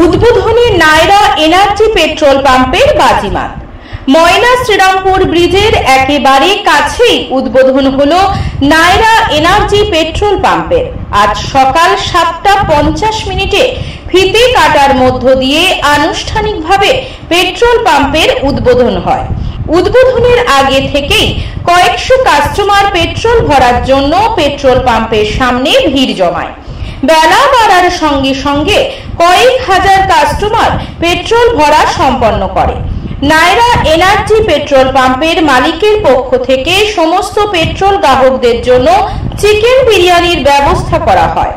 উদ্বোধনী Naira energy petrol পাম্পের বাজিমাত। ময়না শ্রীরামপুর ব্রিজের একেবারে কাছেই উদ্বোধন হলো নায়রা এনার্জি পেট্রোল পাম্পের। আজ সকাল 7:50 ফিতে কাটার মধ্য দিয়ে আনুষ্ঠানিকভাবে পেট্রোল পাম্পের উদ্বোধন হয়। উদ্বোধনের আগে থেকেই কয়েকশো কাস্টমার পেট্রোল ভরার জন্য পেট্রোল পাম্পের সামনে ভিড় জমায়। বেলা বাড়ার সঙ্গে সঙ্গে কয়েক হাজার কাস্টমার পেট্রোল ভরা সম্পন্ন করে। নায়রা এনার্জি পেট্রোল পাম্পের মালিকের পক্ষ থেকে সমস্ত পেট্রোল গ্রাহকদের জন্য চিকেন বিরিয়ানির ব্যবস্থা করা হয়।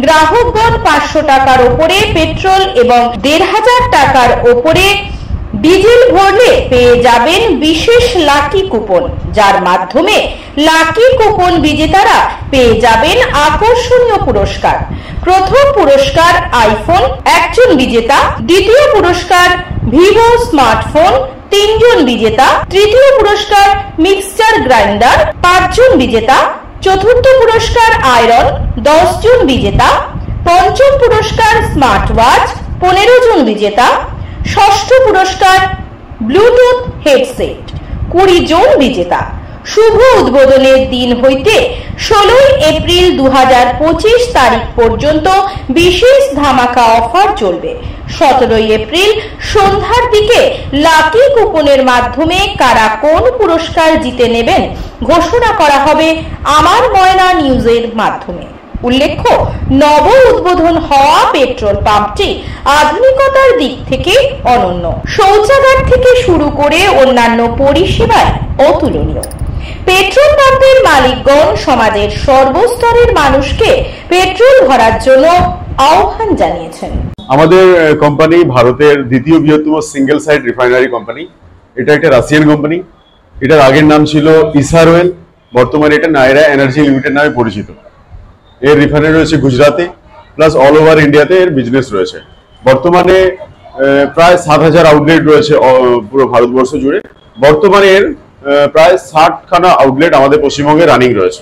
গ্রাহকগণ 500 টাকার উপরে পেট্রোল এবং 1500 টাকার উপরে ডিজেল ভরলে পেয়ে যাবেন বিশেষ লাকি কুপন, যার মাধ্যমে লাকি কুপন বিজেতারা পেয়ে যাবেন আকর্ষণীয় পুরস্কার। প্রথম পুরস্কার আইফোন, একজন বিজেতা। দ্বিতীয় পুরস্কার ভিভো স্মার্টফোন, 3 জন বিজেতা। তৃতীয় পুরস্কার মিক্সচার গ্রাইন্ডার, 5 জন বিজেতা। চতুর্থ পুরস্কার আয়রন, 10 জন বিজেতা। পঞ্চম পুরস্কার স্মার্ট ওয়াচ, 15 জন বিজেতা। ষষ্ঠ পুরস্কার ব্লুটুথ হেডসেট, 20 জন বিজেতা। শুভ উদ্বোধনের দিন হইতে 16 এপ্রিল 2025 তারিখ পর্যন্ত বিশেষ ধামাকা অফার চলবে। 17 এপ্রিল সন্ধ্যার দিকে লাকি কুপনের মাধ্যমে কারা কোন পুরস্কার জিতে নেবেন ঘোষণা করা হবে আমার ময়না নিউজের মাধ্যমে। উল্লেখ্য, নব উদ্বোধন হওয়া পেট্রোল পাম্পটি আধুনিকতার দিক থেকে অনন্য। শৌচাগার থেকে শুরু করে অন্যান্য পরিষেবায় অতুলনীয়। পেট্রোল পাম্পের মালিকগণ সমাজের সর্বস্তরের মানুষকে পেট্রোল ভরার জন্য আহ্বান জানিয়েছেন। আমাদের কোম্পানি ভারতের দ্বিতীয় বৃহত্তম সিঙ্গেল সাইট রিফাইনারি কোম্পানি। এটা একটা রাশিয়ান কোম্পানি। এটার আগের নাম ছিল ইসার ওয়েল, বর্তমানে এটা নায়রা এনার্জি লিমিটেড নামে পরিচিত। এর রিফাইনারি রয়েছে গুজরাটে, প্লাস অল ওভার ইন্ডিয়াতে এর বিজনেস রয়েছে। বর্তমানে প্রায় 7000 আউটলেট রয়েছে পুরো ভারতবর্ষ জুড়ে। বর্তমানে এর প্রায় 60খানা আউটলেট আমাদের পশ্চিমবঙ্গে রানিং রয়েছে।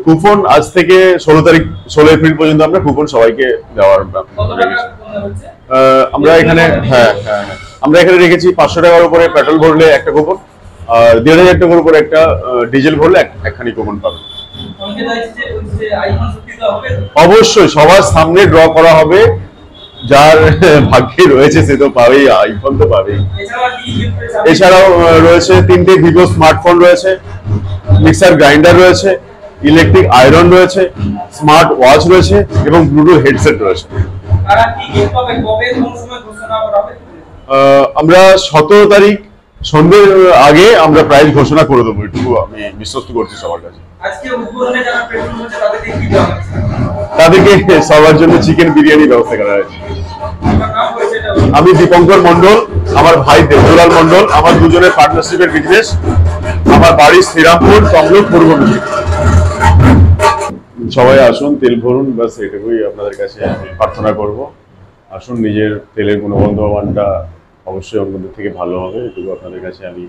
কুপন আজ থেকে 16 এপ্রিল পর্যন্ত আমরা কুপন সবাইকে দেওয়ার আমরা এখানে আমরা এখানে রেখেছি। 500 টাকার উপরে পেট্রোল ভরলে একটা কুপন, আর 1500 টাকার উপরে একটা ডিজেল ভরলে একখানি কুপন পাবেন। অবশ্যই সবার সামনে ড্র করা হবে। যার ভাগ্যে রয়েছে সে তো পাবেই, আইফোন তো পাবেই। এছাড়াও রয়েছে 3টে ভিভো স্মার্টফোন রয়েছে, মিক্সার গ্রাইন্ডার রয়েছে, ইলেকট্রিক আয়রন রয়েছে, স্মার্ট ওয়াচ রয়েছে এবং ব্লুটুথ হেডসেট রয়েছে। আমরা 17 তারিখ সন্ধ্যের আগে আমরা প্রাইজ ঘোষণা করে দেবো, একটু আমি বিশ্বস্ত করছি সবার কাছে। তাদেরকে সবার জন্য চিকেন বিরিয়ানি ব্যবস্থা করা হয়েছে। আমি দীপঙ্কর মন্ডল, আমার ভাই দেবদুলাল মন্ডল, আমার দুজনের পার্টনারশিপের বিজনেস। আমার বাড়ি শ্রীরামপুর, তমলুক পূর্ব দিকে। সবাই আসুন, তেল ভরুন, বাস এটুকুই আপনাদের কাছে আমি প্রার্থনা করব। আসুন, নিজের তেলের গুণগত মানটা অবশ্যই অন্যদের থেকে ভালো হবে, এটুকু আপনাদের কাছে আমি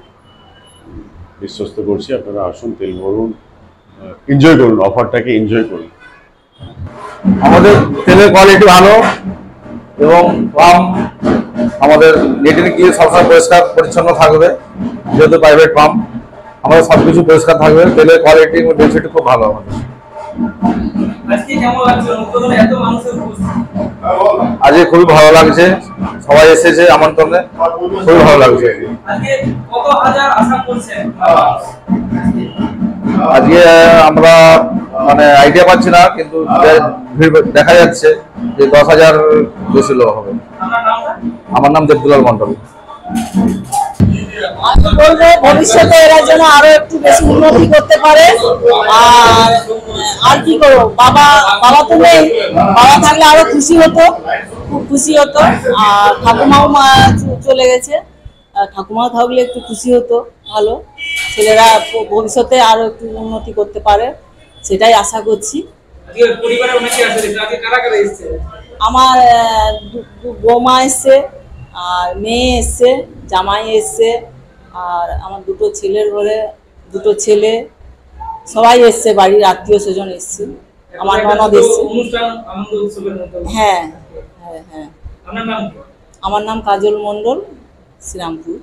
বিশ্বস্ত করছি। আপনারা আসুন, তেল ভরুন, এনজয় করুন, অফারটাকে এনজয় করুন। আমাদের তেলের কোয়ালিটি ভালো এবং পাম্প আমাদের নেটের গিয়ে সবসময় পরিষ্কার পরিচ্ছন্ন থাকবে। যেহেতু প্রাইভেট পাম্প, আমাদের সবকিছু পরিষ্কার থাকবে। তেলের কোয়ালিটি এবং ডেন্সিটি খুব ভালো আমাদের। আজকে খুবই ভালো লাগছে, সবাই এসেছে আমন্ত্রণে, খুবই ভালো লাগছে। আজকে আমরা মানে আইডিয়া পাচ্ছি না, কিন্তু দেখা যাচ্ছে যে 10,000 বেশি লোক হবে। আমার নাম দেবদুলাল মন্ডল। আমি বলবো ভবিষ্যতে এরা যেন আরো একটু বেশি উন্নতি করতে পারে। আর কি করবো, বাবা তো নেই, বাবা থাকলে আরো খুশি হতো, খুব খুশি হতো। আর ঠাকুমাও চলে গেছে, ঠাকুমা থাকলে একটু খুশি হতো। ভালো ছেলেরা ভবিষ্যতে আরো একটু উন্নতি করতে পারে, সেটাই আশা করছি। আমার বৌমা এসছে, আর মেয়ে এসছে, জামাই এসছে, আর আমার 2 ছেলের ঘরে 2 ছেলে, সবাই এসছে, বাড়ির আত্মীয় স্বজন এসছে, আমার ননদ এসছে। অনুষ্ঠান আনন্দ উৎসবের মতো। হ্যাঁ হ্যাঁ হ্যাঁ। আপনার নাম কি? আমার নাম কাজল মণ্ডল, শ্রীরামপুর।